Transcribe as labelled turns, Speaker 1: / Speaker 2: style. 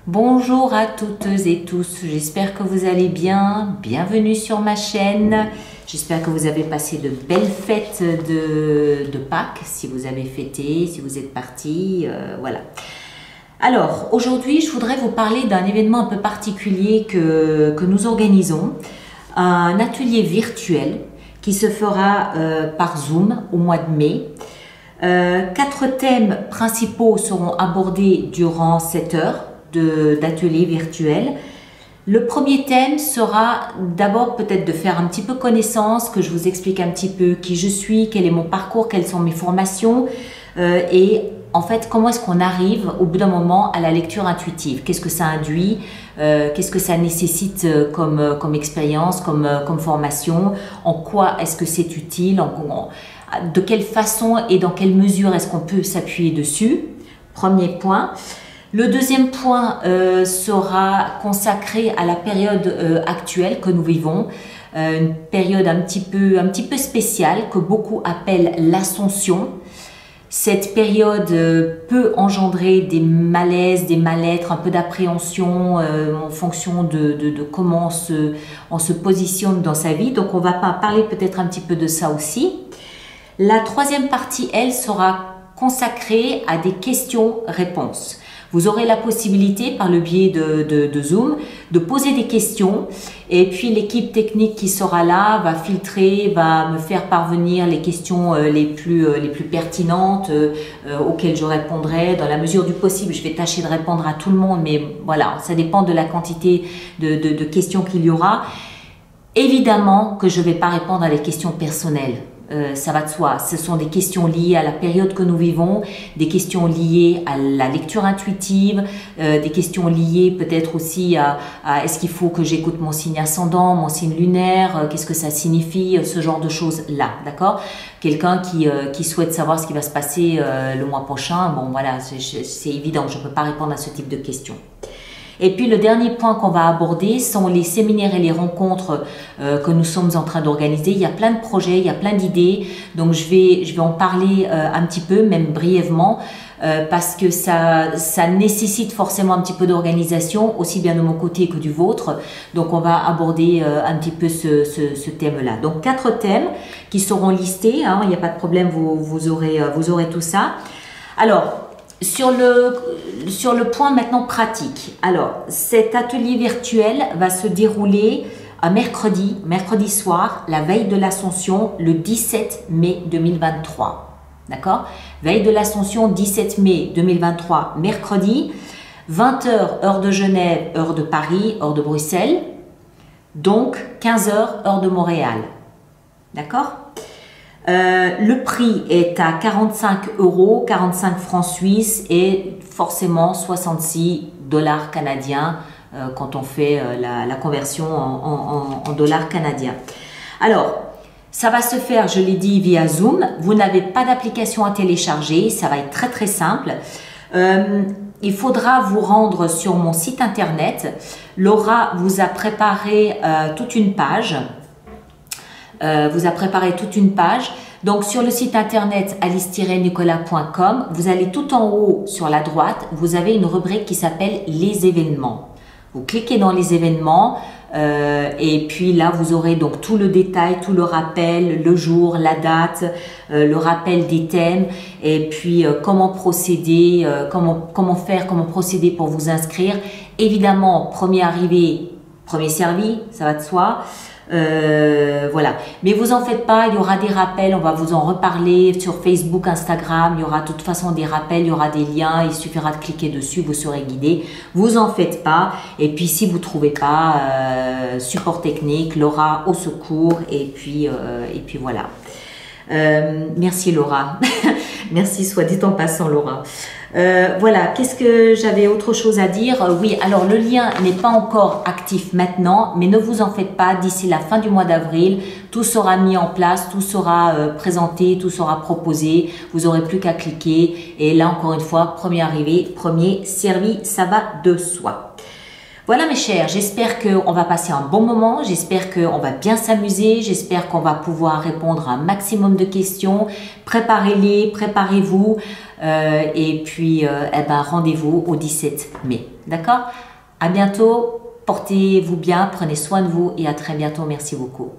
Speaker 1: Bonjour à toutes et tous, j'espère que vous allez bien, bienvenue sur ma chaîne, j'espère que vous avez passé de belles fêtes de Pâques, si vous avez fêté, si vous êtes partis, voilà. Alors, aujourd'hui, je voudrais vous parler d'un événement un peu particulier que nous organisons, un atelier virtuel qui se fera par Zoom au mois de mai. 4 thèmes principaux seront abordés durant 7 heures d'atelier virtuel. Le premier thème sera d'abord peut-être de faire un petit peu connaissance, que je vous explique un petit peu qui je suis, quel est mon parcours, quelles sont mes formations et en fait comment est-ce qu'on arrive au bout d'un moment à la lecture intuitive. Qu'est-ce que ça induit, qu'est-ce que ça nécessite comme expérience, comme formation, en quoi est-ce que c'est utile, de quelle façon et dans quelle mesure est-ce qu'on peut s'appuyer dessus. Premier point. Le deuxième point sera consacré à la période actuelle que nous vivons, une période un petit peu spéciale que beaucoup appellent l'Ascension. Cette période peut engendrer des malaises, des mal-être, un peu d'appréhension en fonction de comment on se positionne dans sa vie. Donc on va parler peut-être un petit peu de ça aussi. La troisième partie, elle, sera consacrée à des questions-réponses. Vous aurez la possibilité, par le biais de Zoom, de poser des questions et puis l'équipe technique qui sera là va filtrer, va me faire parvenir les questions les plus pertinentes auxquelles je répondrai dans la mesure du possible. Je vais tâcher de répondre à tout le monde, mais voilà, ça dépend de la quantité de questions qu'il y aura. Évidemment que je ne vais pas répondre à des questions personnelles. Ça va de soi, ce sont des questions liées à la période que nous vivons, des questions liées à la lecture intuitive, des questions liées peut-être aussi à est-ce qu'il faut que j'écoute mon signe ascendant, mon signe lunaire, qu'est-ce que ça signifie, ce genre de choses-là, d'accord? Quelqu'un qui souhaite savoir ce qui va se passer le mois prochain, bon voilà, c'est évident, je ne peux pas répondre à ce type de questions. Et puis le dernier point qu'on va aborder sont les séminaires et les rencontres que nous sommes en train d'organiser. Il y a plein de projets, il y a plein d'idées, donc je vais en parler un petit peu, même brièvement, parce que ça nécessite forcément un petit peu d'organisation, aussi bien de mon côté que du vôtre. Donc on va aborder un petit peu ce thème-là. Donc 4 thèmes qui seront listés, hein, il n'y a pas de problème, vous aurez tout ça. Alors, sur le point maintenant pratique, alors cet atelier virtuel va se dérouler un mercredi soir, la veille de l'Ascension, le 17 mai 2023. D'accord? Veille de l'Ascension, 17 mai 2023, mercredi, 20 h heure de Genève, heure de Paris, heure de Bruxelles, donc 15 h heure de Montréal. D'accord? Le prix est à 45 €, 45 francs suisses et forcément 66 $ canadiens quand on fait la conversion en dollars canadiens. Alors, ça va se faire, je l'ai dit, via Zoom. Vous n'avez pas d'application à télécharger, ça va être très très simple. Il faudra vous rendre sur mon site internet. Laura vous a préparé toute une page. Donc sur le site internet alice-nicolas.com, vous allez tout en haut sur la droite, vous avez une rubrique qui s'appelle les événements. Vous cliquez dans les événements et puis là vous aurez donc tout le détail, tout le rappel, le jour, la date, le rappel des thèmes et puis comment procéder, comment procéder pour vous inscrire. Évidemment, premier arrivé, premier servi, ça va de soi. Voilà, mais vous en faites pas, il y aura des rappels, on va vous en reparler sur Facebook, Instagram, il y aura de toute façon des rappels, il y aura des liens, il suffira de cliquer dessus, vous serez guidé, vous en faites pas, et puis si vous trouvez pas, support technique, Laura au secours, et puis voilà. Merci Laura, merci soit dit en passant Laura. Voilà, qu'est-ce que j'avais autre chose à dire? Oui, alors le lien n'est pas encore actif maintenant, mais ne vous en faites pas, d'ici la fin du mois d'avril, tout sera mis en place, tout sera présenté, tout sera proposé, vous n'aurez plus qu'à cliquer et là encore une fois, premier arrivé, premier servi, ça va de soi. Voilà mes chers, j'espère qu'on va passer un bon moment, j'espère qu'on va bien s'amuser, j'espère qu'on va pouvoir répondre à un maximum de questions. Préparez-les, préparez-vous et puis eh ben, rendez-vous au 17 mai. D'accord? À bientôt, portez-vous bien, prenez soin de vous et à très bientôt. Merci beaucoup.